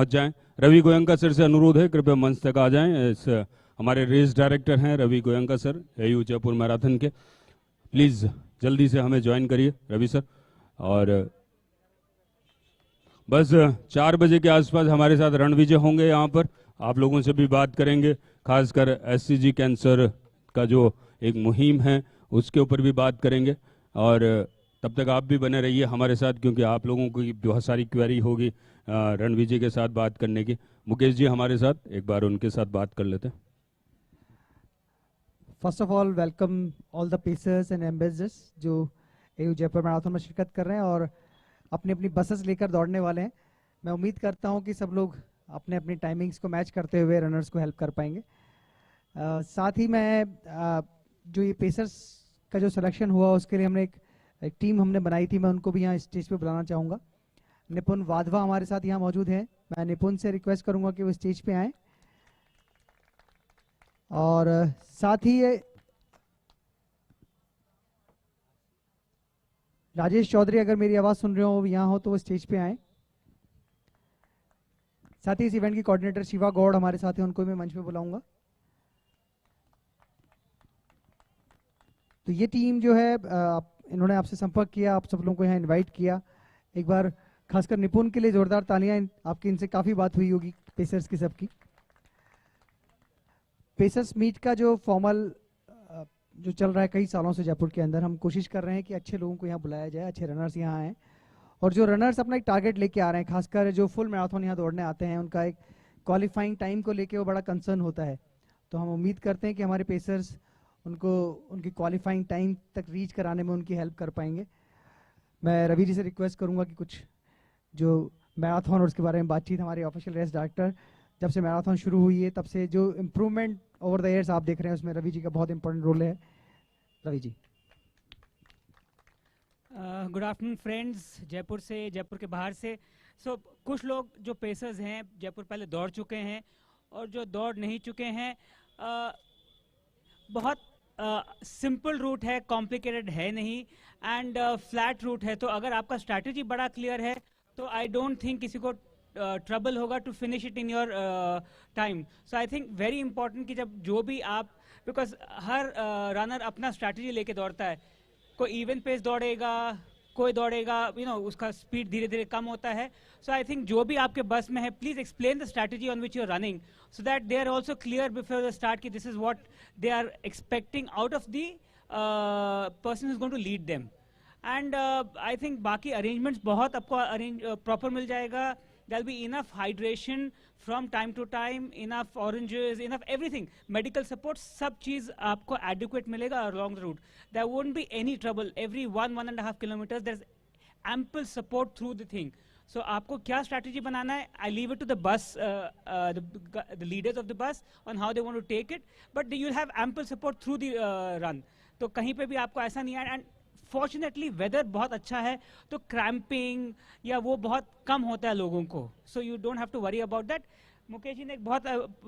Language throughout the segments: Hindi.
पहुंच जाएं। रवि गोयंका सर से अनुरोध है, कृपया मंच तक आ जाएं। इस हमारे रेस डायरेक्टर हैं Ravi Goenka sir, AU Jaipur marathon के। प्लीज़ जल्दी से हमें ज्वाइन करिए रवि सर। और बस 4 बजे के आसपास हमारे साथ रणविजय होंगे यहाँ पर, आप लोगों से भी बात करेंगे, खासकर एससीजी कैंसर का जो एक मुहिम है उसके ऊपर भी बात करेंगे। और तब तक आप भी बने रहिए हमारे साथ, क्योंकि आप लोगों की बहुत सारी क्वेरी होगी रणविजय के साथ बात करने की। मुकेश जी हमारे साथ, एक बार उनके साथ बात कर लेते हैं। First of all welcome all the pacers and ambassadors जो एयू जयपुर मैराथन में शिरकत कर रहे हैं और अपनी अपनी बसेस लेकर दौड़ने वाले हैं। मैं उम्मीद करता हूं कि सब लोग अपने अपनी टाइमिंग्स को मैच करते हुए रनर्स को हेल्प कर पाएंगे। साथ ही मैं जो ये पेसर्स का जो सिलेक्शन हुआ उसके लिए हमने एक टीम हमने बनाई थी, मैं उनको भी यहाँ स्टेज पे बुलाना चाहूँगा। निपुण वाधवा हमारे साथ यहाँ मौजूद हैं, मैं निपुण से रिक्वेस्ट करूँगा कि वो स्टेज पे आएँ। और साथ ही राजेश चौधरी, अगर मेरी आवाज़ सुन रहे हो यहाँ हो तो वो स्टेज पे आए। साथ ही इस इवेंट की कोऑर्डिनेटर शिवा गौड़ हमारे साथ हैं, उनको मैं मंच पे बुलाऊंगा। तो ये टीम जो है इन्होंने आपसे संपर्क किया, आप सब लोगों को यहाँ इनवाइट किया। एक बार खासकर निपुण के लिए जोरदार तालियां, आपकी इनसे काफ़ी बात हुई होगी पेसर्स की सबकी। पेसर्स मीट का जो फॉर्मल जो चल रहा है कई सालों से जयपुर के अंदर, हम कोशिश कर रहे हैं कि अच्छे लोगों को यहाँ बुलाया जाए, अच्छे रनर्स यहाँ आएँ। और जो रनर्स अपना एक टारगेट लेके आ रहे हैं, खासकर जो फुल मैराथन यहाँ दौड़ने आते हैं, उनका एक क्वालिफाइंग टाइम को लेके वो बड़ा कंसर्न होता है। तो हम उम्मीद करते हैं कि हमारे पेसर्स उनको उनकी क्वालिफाइंग टाइम तक रीच कराने में उनकी हेल्प कर पाएंगे। मैं रवि जी से रिक्वेस्ट करूँगा कि कुछ जो मैराथन और उसके बारे में बातचीत, हमारे ऑफिशियल रेस डायरेक्टर, जब से मैराथन शुरू हुई है तब से जो इम्प्रूवमेंट ओवर द ईयर्स आप देख रहे हैं उसमें रवि जी का बहुत इंपॉर्टेंट रोल है। Ravi ji. Good afternoon friends, Jaipur से, जयपुर के बाहर से। कुछ लोग जो पेसर्स हैं जयपुर पहले दौड़ चुके हैं और जो दौड़ नहीं चुके हैं, बहुत सिंपल रूट है, कॉम्प्लिकेटेड है नहीं, एंड फ्लैट रूट है। तो अगर आपका स्ट्रैटेजी बड़ा क्लियर है तो आई डोंट थिंक किसी को ट्रबल होगा to finish it in your time. So I think very important कि जब जो भी आप, बिकॉज हर रनर अपना स्ट्रैटेजी लेके दौड़ता है, कोई इवन पेस दौड़ेगा, कोई दौड़ेगा उसका स्पीड धीरे धीरे कम होता है। सो आई थिंक जो भी आपके बस में है, please explain the strategy on which you are running, so that they are also clear before the start कि this is what they are expecting out of the person is going to lead them. And I think बाकी अरेंजमेंट्स बहुत आपको प्रॉपर मिल जाएगा। There'll be enough hydration from time to time, enough oranges, enough everything. Medical support, सब चीज़ आपको adequate मिलेगा along the route. There won't be any trouble. Every 1.5 kilometers, there's ample support through the thing. So आपको क्या strategy बनाना है? I leave it to the bus, the leaders of the bus on how they want to take it. But you'll have ample support through the run. तो कहीं पे भी आपको ऐसा नहीं है। And फॉर्चुनेटली वेदर बहुत अच्छा है तो क्रैम्पिंग या वो बहुत कम होता है लोगों को, so you don't have to worry about that. Mukesh ji ने एक बहुत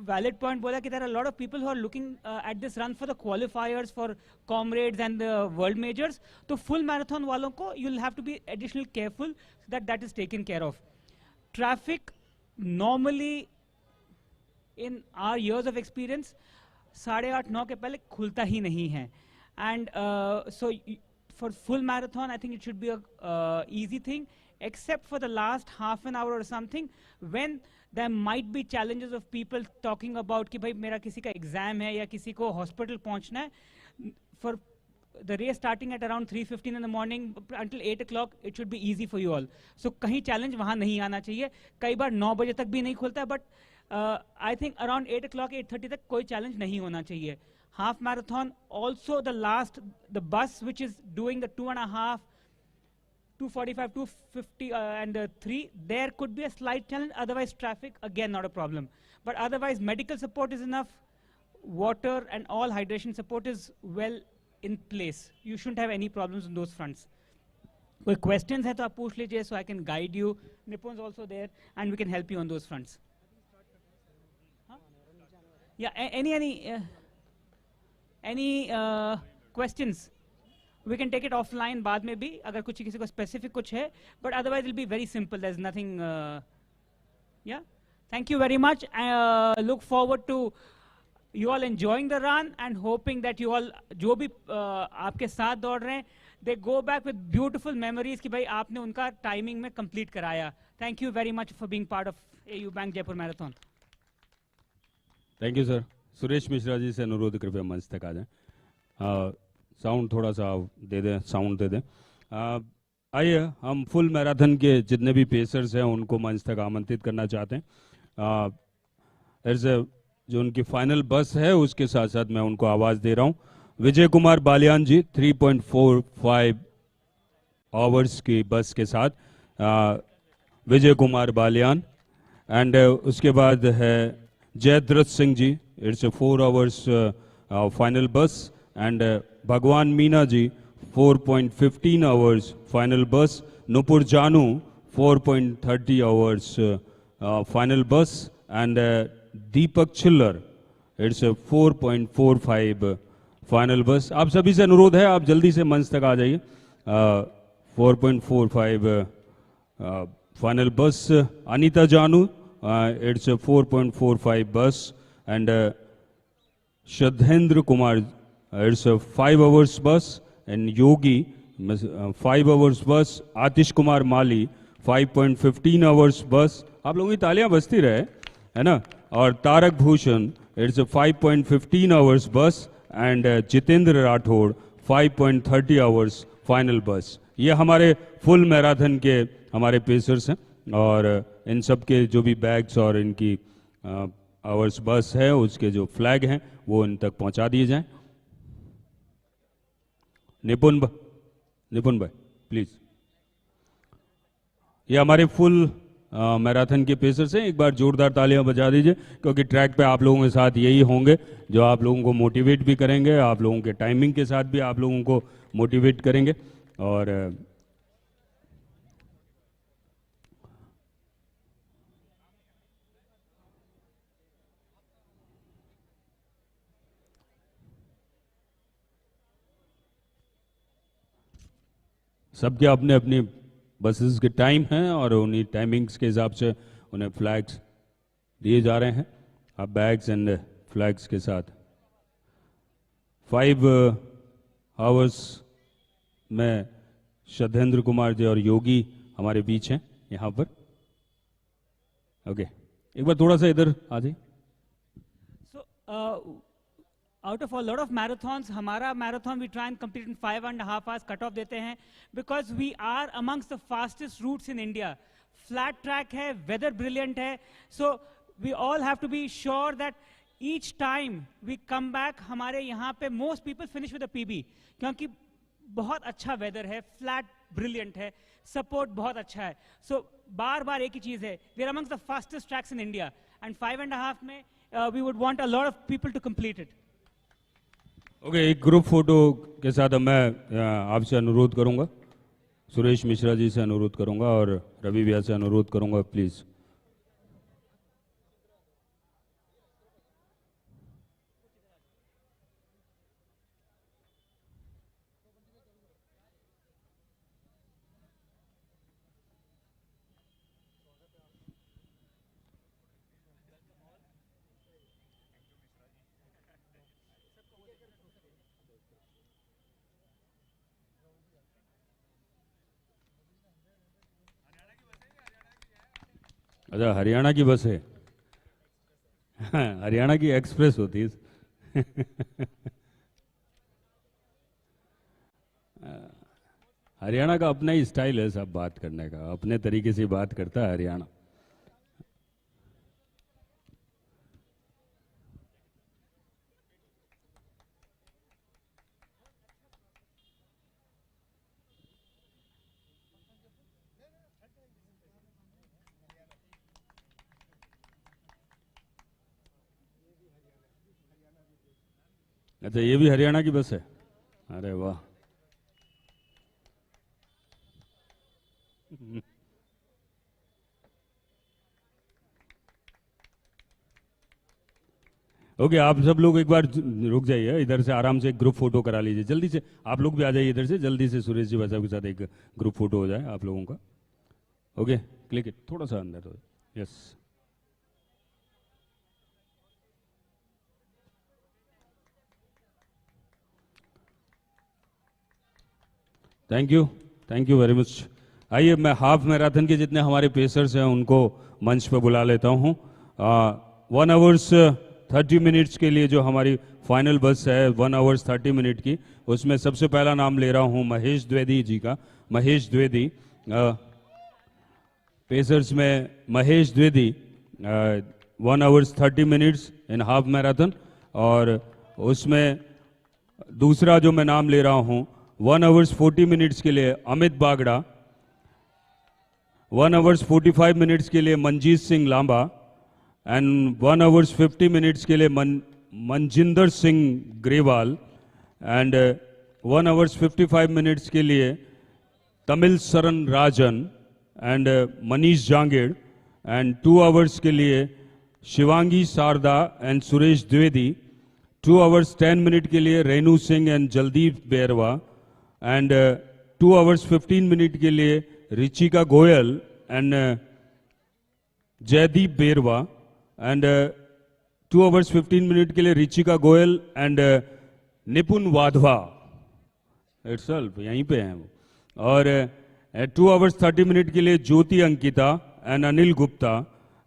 वैलिड पॉइंट बोला कि there are lot of people who are looking at this run for the qualifiers, for Comrades and the world majors. तो फुल मैराथन वालों को you will have to be additional careful that that is taken care of. Traffic normally in our years of experience 8:30-9 के पहले खुलता ही नहीं है। And so for full marathon I think it should be a easy thing, except for the last half an hour or something when there might be challenges of people talking about कि भाई मेरा किसी का एग्जाम है या किसी को हॉस्पिटल पहुंचना है। For the race starting at around 3:15 in the morning until 8 o'clock it should be easy for you all. So कहीं चैलेंज वहाँ नहीं आना चाहिए। कई बार 9 बजे तक भी नहीं खुलता है, but I think around 8 o'clock 8:30 तक कोई चैलेंज नहीं होना चाहिए। Half marathon also, the bus which is doing the 2.5, 2:45, 2:50 and 3, there could be a slight challenge. Otherwise traffic again not a problem, but otherwise medical support is enough, water and all hydration support is well in place. You shouldn't have any problems on those fronts. कोई questions है तो आप पूछ लीजिए, so I can guide you. Nipun's also there and we can help you on those fronts. Yeah, any questions? We can take it offline बाद में भी अगर कुछ किसी को specific कुछ है, but otherwise it'll be very simple. There's nothing. Yeah. Thank you very much. Look forward to you all enjoying the run and hoping that you all जो भी आपके साथ दौड़ रहे हैं they go back with beautiful memories कि भाई आपने उनका टाइमिंग में कंप्लीट कराया. Thank you very much for being part of AU Bank Jaipur Marathon. Thank you sir. Suresh Mishra ji से अनुरोध कृपया मंच तक आ जाएं. साउंड थोड़ा सा दे दें, साउंड दे दें. आइए हम फुल मैराथन के जितने भी पेसर्स हैं उनको मंच तक आमंत्रित करना चाहते हैं. जो उनकी फाइनल बस है उसके साथ साथ मैं उनको आवाज दे रहा हूं. विजय कुमार बालियान जी 3.45 आवर्स की बस के साथ विजय कुमार बालियान. एंड उसके बाद है Jayadratha Singh ji, it's 4 hours final बस. एंड भगवान मीना जी 4.15 आवर्स फाइनल बस. नुपुर जानू 4.30 आवर्स फाइनल बस. And Deepak Chhillar it's 4.45 final बस. आप सभी से अनुरोध है आप जल्दी से मंच तक आ जाइए. 4.45 फाइनल बस. अनीता जानू इट्स 4.45 बस. एंड श्रद्धेंद्र कुमार इट्स 5 आवर्स बस. एंड योगी 5 आवर्स बस. आतिश कुमार माली 5.15 आवर्स बस. आप लोगों की तालियां बजती रहे, है ना. और तारक भूषण इट्स 5.15 आवर्स बस. And Jitendra Rathore 5.30 hours final बस. ये हमारे फुल मैराथन के हमारे पेसर्स हैं. और इन सब के जो भी बैग्स और इनकी आवर्स बस है उसके जो फ्लैग हैं वो इन तक पहुंचा दिए जाएं. निपुण भाई प्लीज. ये हमारे फुल मैराथन के पेसर्स हैं. एक बार जोरदार तालियां बजा दीजिए क्योंकि ट्रैक पे आप लोगों के साथ यही होंगे जो आप लोगों को मोटिवेट भी करेंगे, आप लोगों के टाइमिंग के साथ भी आप लोगों को मोटिवेट करेंगे. और सबके अपने अपने बसेस के टाइम हैं और उन्हीं टाइमिंग्स के हिसाब से उन्हें फ्लैग्स दिए जा रहे हैं. आप बैग्स एंड फ्लैग्स के साथ 5 आवर्स में श्रद्धेंद्र कुमार जी और योगी हमारे बीच हैं यहाँ पर. ओके, एक बार थोड़ा सा इधर आ जाइए. So, out of a lot of marathons, हमारा marathon we try and complete in 5.5 hours cut off देते हैं because we are amongst the fastest routes in India. Flat track है, weather brilliant है, so we all have to be sure that each time we come back हमारे यहाँ पे most people finish with a PB क्योंकि बहुत अच्छा weather है, flat brilliant है, support बहुत अच्छा है. So बार बार एक ही चीज़ है, we are amongst the fastest tracks in India and 5.5 में we would want a lot of people to complete it. Okay, एक ग्रुप फोटो के साथ मैं आपसे अनुरोध करूंगा. सुरेश मिश्रा जी से अनुरोध करूंगा और रवि भैया से अनुरोध करूंगा प्लीज. अच्छा, हरियाणा की बस है. हरियाणा की एक्सप्रेस होती है. हरियाणा का अपना ही स्टाइल है सब बात करने का, अपने तरीके से बात करता है हरियाणा. अच्छा, ये भी हरियाणा की बस है. अरे वाह. ओके, आप सब लोग एक बार रुक जाइए, इधर से आराम से एक ग्रुप फोटो करा लीजिए जल्दी से. आप लोग भी आ जाइए इधर से जल्दी से. सुरेश जी भाई के साथ एक ग्रुप फोटो हो जाए आप लोगों का. ओके, क्लिक इट, थोड़ा सा अंदर हो. Yes. Thank you very much. आइए मैं हाफ मैराथन के जितने हमारे पेसर्स हैं उनको मंच पर बुला लेता हूँ। 1 आवर्स 30 मिनट्स के लिए जो हमारी फाइनल बस है 1 आवर्स 30 मिनट की, उसमें सबसे पहला नाम ले रहा हूँ महेश द्विवेदी जी का। महेश द्विवेदी, पेसर्स में Mahesh Dwivedi 1 hours 30 minutes in half marathon. और उसमें दूसरा जो मैं नाम ले रहा हूँ 1 आवर्स 40 मिनट्स के लिए अमित बागड़ा, 1 आवर्स 45 मिनट्स के लिए Manjeet Singh Lamba and 1 hours 50 minutes के लिए Manjinder Singh Grewal and 1 hours 55 minutes के लिए Tamil Saran Rajan and Manish Jangid and 2 hours के लिए Shivangi Sharda and Suresh Dwivedi, 2 hours 10 minute के लिए Renu Singh and Jaldeep Berwa and 2 hours 15 minute के लिए Richika Goyal and Jaideep Berwa and 2 hours 15 minute के लिए रिचिका गोयल एंड निपुण वाधवा इटसेल्फ यहीं पे हैं वो। और 2 आवर्स 30 मिनट के लिए Jyoti Ankita and Anil Gupta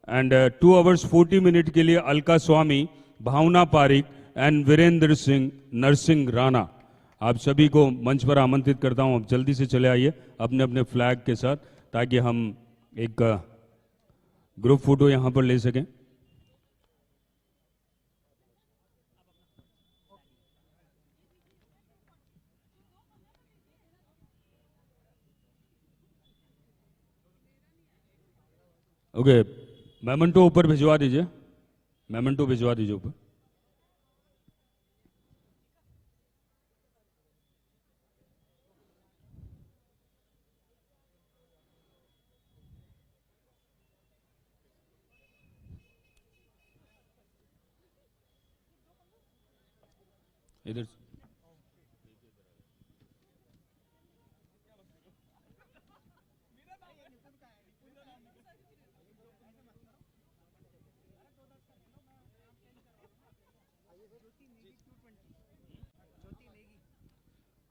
and 2 hours 40 minute के लिए अलका स्वामी, भावना पारिक एंड वीरेंद्र सिंह नरसिंह राणा। आप सभी को मंच पर आमंत्रित करता हूं, आप जल्दी से चले आइए अपने अपने फ्लैग के साथ ताकि हम एक ग्रुप फोटो यहां पर ले सकें। ओके, मेमेंटो ऊपर भिजवा दीजिए, मेमेंटो भिजवा दीजिए ऊपर। इधर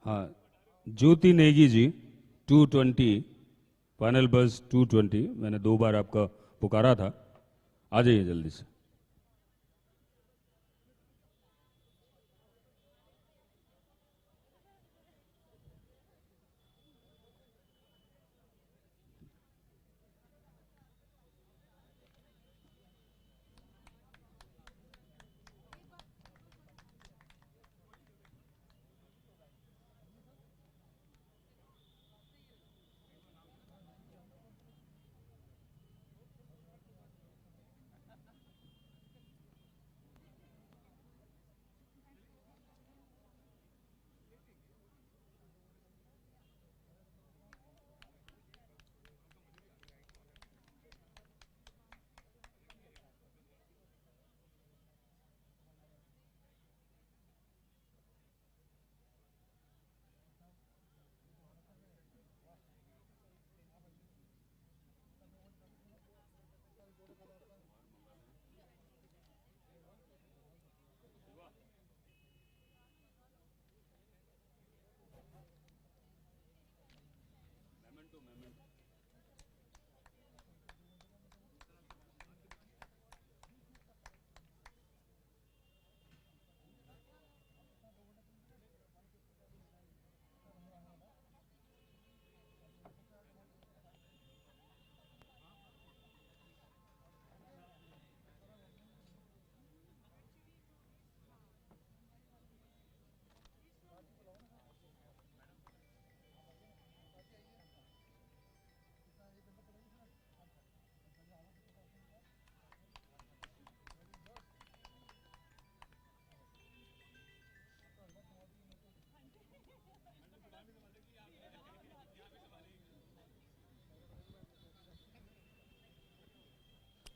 हाँ, ज्योति नेगी जी 220 फाइनल बस 220। मैंने 2 बार आपका पुकारा था, आ जाइए जल्दी से।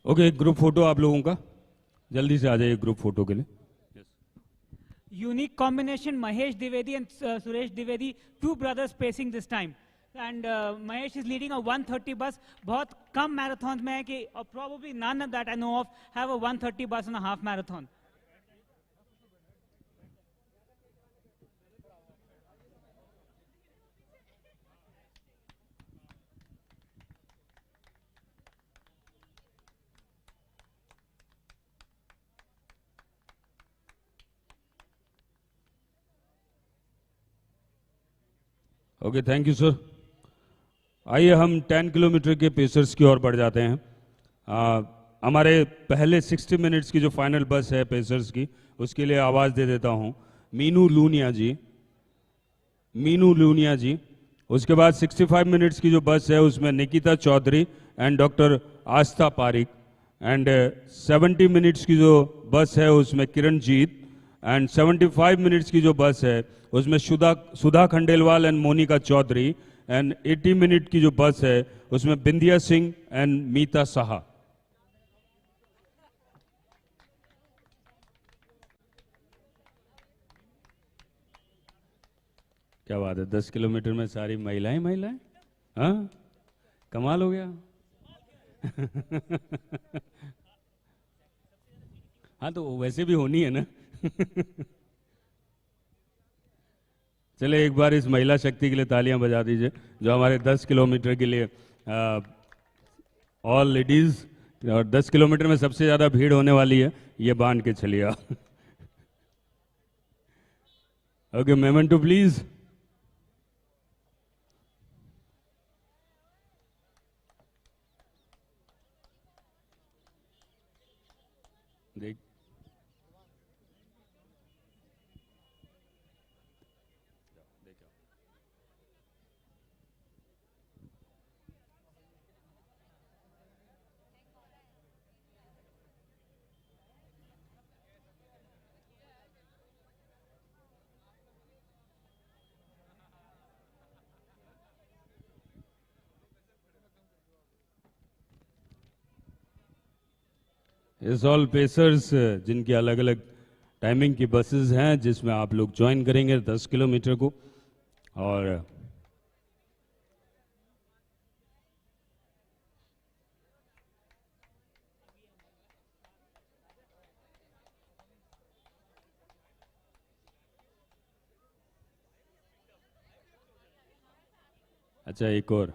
ओके, ग्रुप फोटो आप लोगों का, जल्दी से आ जाइए ग्रुप फोटो के लिए। Unique combination, Mahesh Dwivedi and Suresh Dwivedi, 2 brothers pacing this time. And Mahesh is leading a 130 bus. बहुत कम marathons में है कि probably none that I know of have a 130 bus on a half marathon. Okay, thank you sir. आइए हम 10 किलोमीटर के पेसर्स की ओर बढ़ जाते हैं। हमारे पहले 60 मिनट्स की जो फाइनल बस है पेसर्स की, उसके लिए आवाज़ दे देता हूँ मीनू लूनिया जी, मीनू लूनिया जी। उसके बाद 65 मिनट्स की जो बस है उसमें Nikita Chaudhary and doctor Aastha Pareek, and 70 minutes की जो बस है उसमें किरणजीत, एंड 75 मिनट्स की जो बस है उसमें Sudha Khandelwal and Monika Chaudhary, and 80 minute की जो बस है उसमें बिंदिया सिंह एंड मीता साहा। क्या बात है, 10 किलोमीटर में सारी महिलाएं महिलाएं, हाँ कमाल हो गया। हाँ तो वैसे भी होनी है ना। चले एक बार इस महिला शक्ति के लिए तालियां बजा दीजिए जो हमारे 10 किलोमीटर के लिए ऑल लेडीज, और 10 किलोमीटर में सबसे ज्यादा भीड़ होने वाली है, ये बांध के चलिए। Okay, memento please. देख इस ऑल पेसर्स जिनकी अलग अलग टाइमिंग की बसेस हैं जिसमें आप लोग ज्वाइन करेंगे 10 किलोमीटर को। और अच्छा एक और,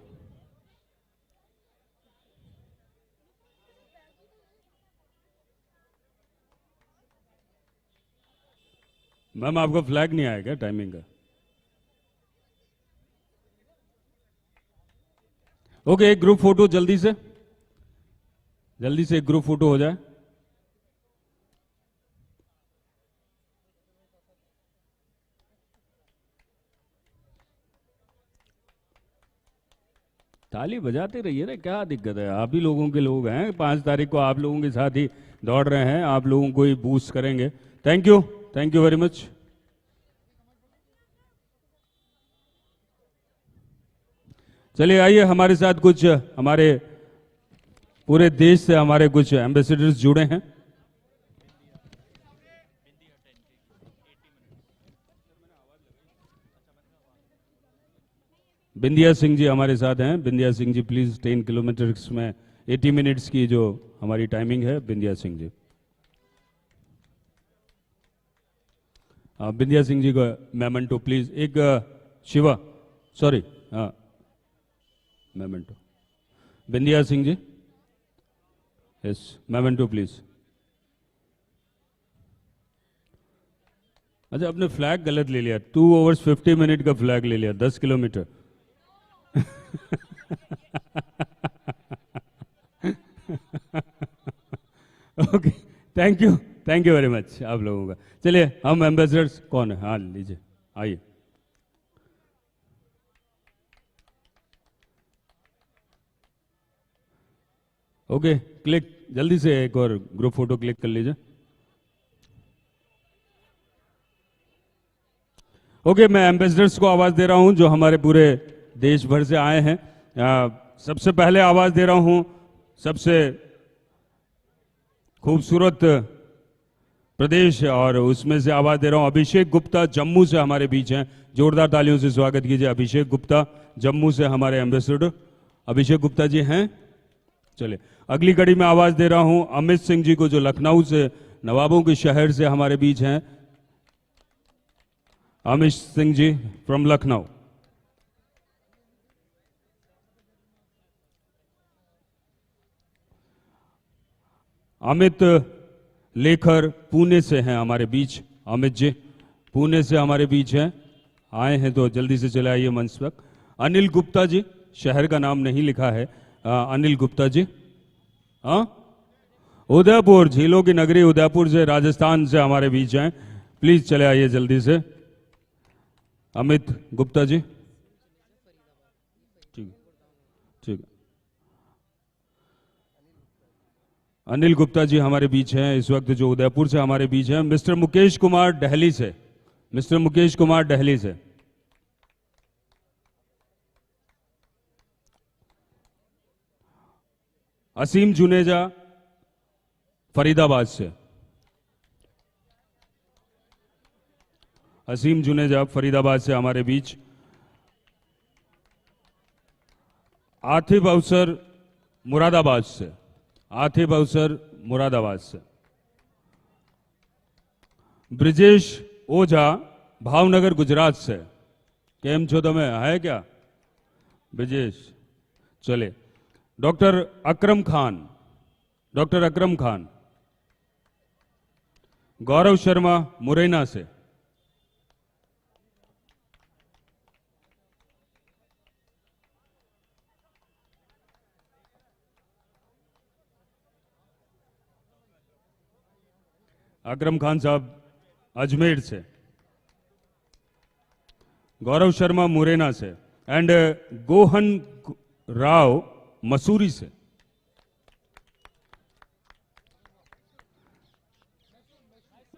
मैम आपको फ्लैग नहीं आएगा टाइमिंग का? ओके, एक ग्रुप फोटो जल्दी से एक ग्रुप फोटो हो जाए। ताली बजाते रहिए ना, क्या दिक्कत है, आप ही लोगों के लोग हैं। 5 तारीख को आप लोगों के साथ ही दौड़ रहे हैं, आप लोगों को ही बूस्ट करेंगे। Thank you very much. चलिए आइए, हमारे साथ कुछ हमारे पूरे देश से हमारे कुछ एम्बेसडर्स जुड़े हैं। बिंदिया सिंह जी हमारे साथ हैं। बिंदिया सिंह जी प्लीज, 10 किलोमीटर में 80 मिनट्स की जो हमारी टाइमिंग है, बिंदिया सिंह जी। बिंदिया सिंह जी का मेमेंटो प्लीज। एक शिवा, सॉरी, हाँ memento, Bindiya Singh ji, yes memento please. अच्छा, आपने फ्लैग गलत ले लिया, 2 hours 50 मिनट का फ्लैग ले लिया 10 kilometre. Okay, thank you very much आप लोगों का। चलिए हम एम्बेसडर्स कौन है, हाँ लीजिए, आइए। ओके, क्लिक जल्दी से, एक और ग्रुप फोटो क्लिक कर लीजिए। ओके, मैं एम्बेसडर्स को आवाज दे रहा हूं जो हमारे पूरे देश भर से आए हैं। सबसे पहले आवाज दे रहा हूं सबसे खूबसूरत प्रदेश, और उसमें से आवाज दे रहा हूं अभिषेक गुप्ता जम्मू से हमारे बीच हैं। जोरदार तालियों से स्वागत कीजिए अभिषेक गुप्ता जम्मू से, हमारे एम्बेसडर अभिषेक गुप्ता जी हैं। चलिए अगली कड़ी में आवाज दे रहा हूं अमित सिंह जी को जो लखनऊ से, नवाबों के शहर से हमारे बीच हैं। अमित सिंह जी फ्रॉम लखनऊ। अमित लेखर पुणे से हैं हमारे बीच। अमित जी पुणे से हमारे बीच हैं। आए हैं तो जल्दी से चले आइए मंच पर। अनिल गुप्ता जी, शहर का नाम नहीं लिखा है। अनिल गुप्ता जी, हाँ, उदयपुर, झीलों की नगरी उदयपुर से, राजस्थान से हमारे बीच हैं। प्लीज चले आइए जल्दी से। अमित गुप्ता जी, ठीक ठीक। अनिल गुप्ता जी हमारे बीच हैं इस वक्त, जो उदयपुर से हमारे बीच हैं। मिस्टर मुकेश कुमार दिल्ली से, मिस्टर मुकेश कुमार दिल्ली से। असीम जुनेजा फरीदाबाद से, असीम जुनेजा फरीदाबाद से हमारे बीच। आतिफ अवसर मुरादाबाद से, आतिफ अवसर मुरादाबाद से। ब्रिजेश ओझा भावनगर गुजरात से। केम छो तमे, है क्या ब्रिजेश? चले। Doctor Akram Khan, doctor Akram Khan. गौरव शर्मा मुरैना से। अकरम खान साहब अजमेर से, गौरव शर्मा मुरैना से, एंड गोहन राव मसूरी से।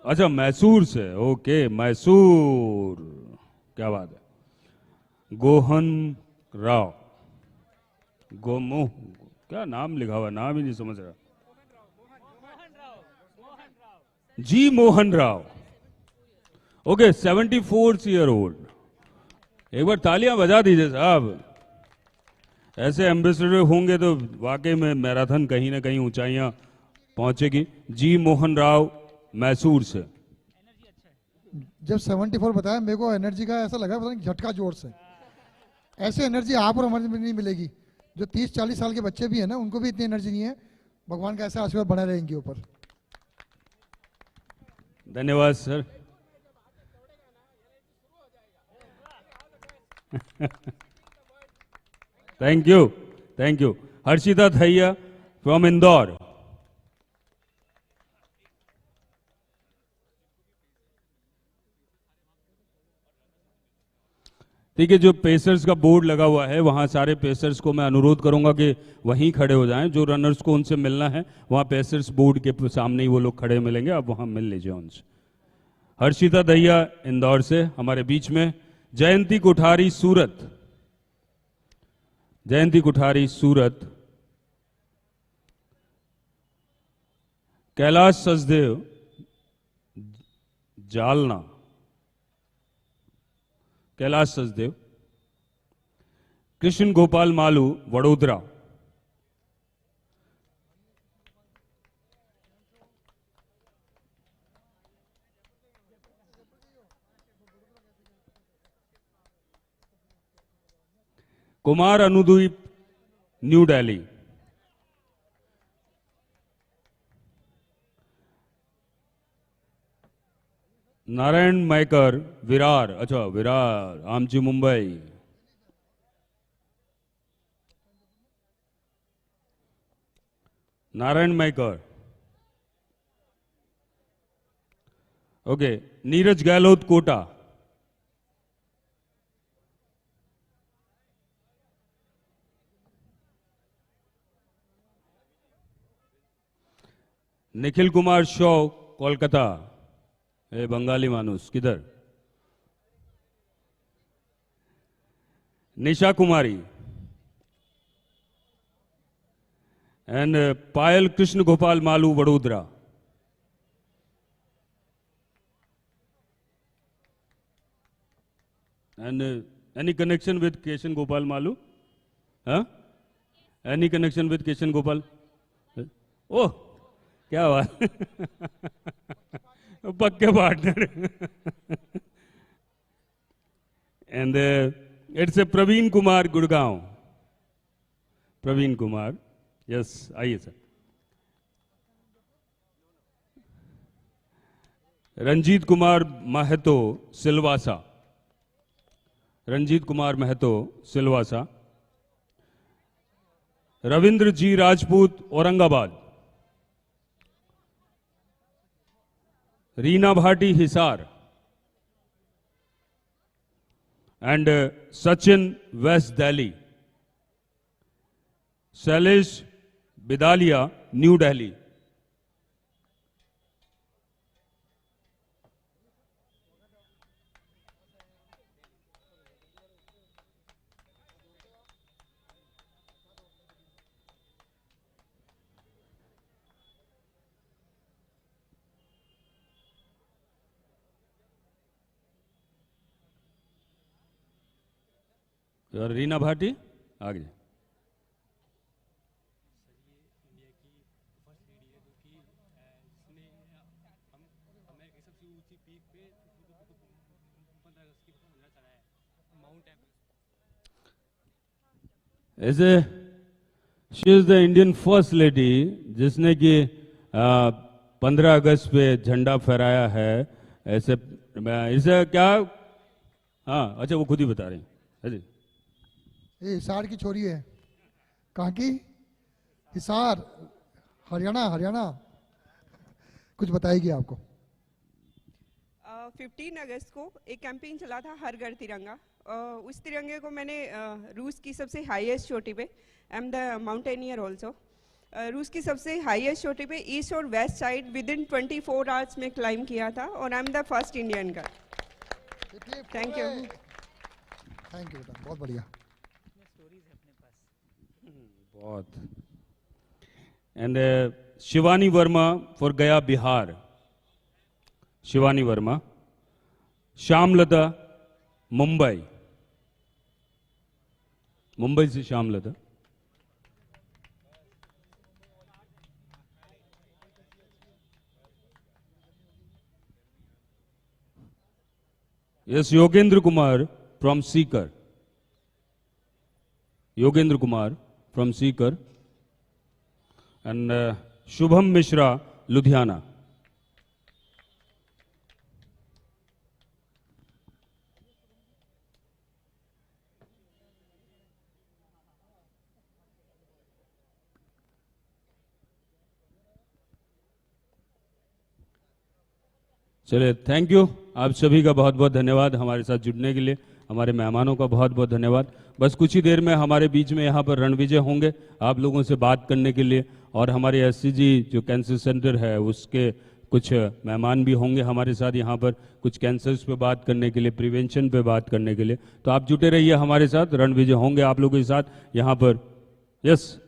अच्छा, मैसूर से, ओके, मैसूर, क्या बात है। गोहन राव, गोमोह, क्या नाम लिखा हुआ, नाम ही नहीं समझ रहा। G Mohan Rao, okay, 74 year old. एक बार तालियां बजा दीजिए साहब। ऐसे एम्बेसडर होंगे तो वाकई में मैराथन कहीं ना कहीं ऊंचाइयां पहुंचेगी। जी मोहन राव मैसूर से। जब 74 बताया, मेरे को एनर्जी का ऐसा लगा, पता नहीं झटका जोर से। ऐसे एनर्जी आप और हमारे में नहीं मिलेगी। जो 30-40 साल के बच्चे भी है ना, उनको भी इतनी एनर्जी नहीं है। भगवान का ऐसा आशीर्वाद बना रहे इनके ऊपर। धन्यवाद sir. Thank you, thank you. Harshita थैया फ्रॉम इंदौर। ठीक है, जो पेसर्स का बोर्ड लगा हुआ है, वहां सारे पेसर्स को मैं अनुरोध करूंगा कि वहीं खड़े हो जाएं। जो रनर्स को उनसे मिलना है, वहां पेसर्स बोर्ड के सामने ही वो लोग खड़े मिलेंगे, आप वहां मिल लीजिए उनसे। हर्षिता दहिया इंदौर से हमारे बीच में। जयंती कुठारी सूरत, जयंती कुठारी सूरत। कैलाश सचदेव जालना, कैलाश सचदेव। कृष्ण गोपाल मालू वडोदरा। कुमार अनुदीप न्यू दिल्ली। नारायण मैकर विरार, अच्छा विरार, आमची मुंबई। नारायण मैकर, ओके। नीरज गहलोत कोटा। निखिल कुमार शॉ कोलकाता। ए बंगाली मानुस किधर? Nisha Kumari and Payal Krishna Gopal Malu Vadodara. And any connection with Keshan Gopal Malu? Any connection with Keshan Gopal? Oh, क्या बात। पक्के partner. And it's a Praveen Kumar Gurgaon. Praveen Kumar, yes, आइए sir. Ranjit Kumar Mahto Silvassa. Ranjit Kumar Mahto Silvassa, Ravindra ji Rajput Aurangabad, Reena Bhati Hisar, and Sachin West Delhi, Shailesh Bidalia New Delhi. और रीना भाटी आगे। ऐसे she is the Indian first lady जिसने कि 15 अगस्त पे झंडा फहराया है। ऐसे इसे क्या, हाँ अच्छा वो खुद ही बता रहे हैं। जी ये हिसार की छोरी है। कहाँ की? हिसार, हरियाणा। हरियाणा कुछ बताएगी आपको। 15 अगस्त को एक कैंपेन चला था हर घर तिरंगा। उस तिरंगे को मैंने रूस की सबसे हाईएस्ट चोटी पे, I am the mountaineer also, रूस की सबसे हाईएस्ट चोटी पे ईस्ट और west side with in 24 hours में क्लाइम किया था और I am the first Indian girl. Thank you. Thank you बेटा, बहुत बढ़िया। बहुत। एंड शिवानी वर्मा फॉर गया बिहार, शिवानी वर्मा। श्यामलता मुंबई, मुंबई से Shyamlata. Yes Yogendra Kumar from Sikar, Yogendra Kumar from Seeker, and Shubham Mishra, Ludhiana. चलिए, थैंक यू। आप सभी का बहुत बहुत धन्यवाद हमारे साथ जुड़ने के लिए। हमारे मेहमानों का बहुत बहुत धन्यवाद। बस कुछ ही देर में हमारे बीच में यहाँ पर रणविजय होंगे आप लोगों से बात करने के लिए, और हमारे एससीजी जो कैंसर सेंटर है उसके कुछ मेहमान भी होंगे हमारे साथ यहाँ पर, कुछ कैंसर्स पे बात करने के लिए, प्रिवेंशन पे बात करने के लिए। तो आप जुटे रहिए हमारे साथ, रणविजय होंगे आप लोगों के साथ यहाँ पर। यस।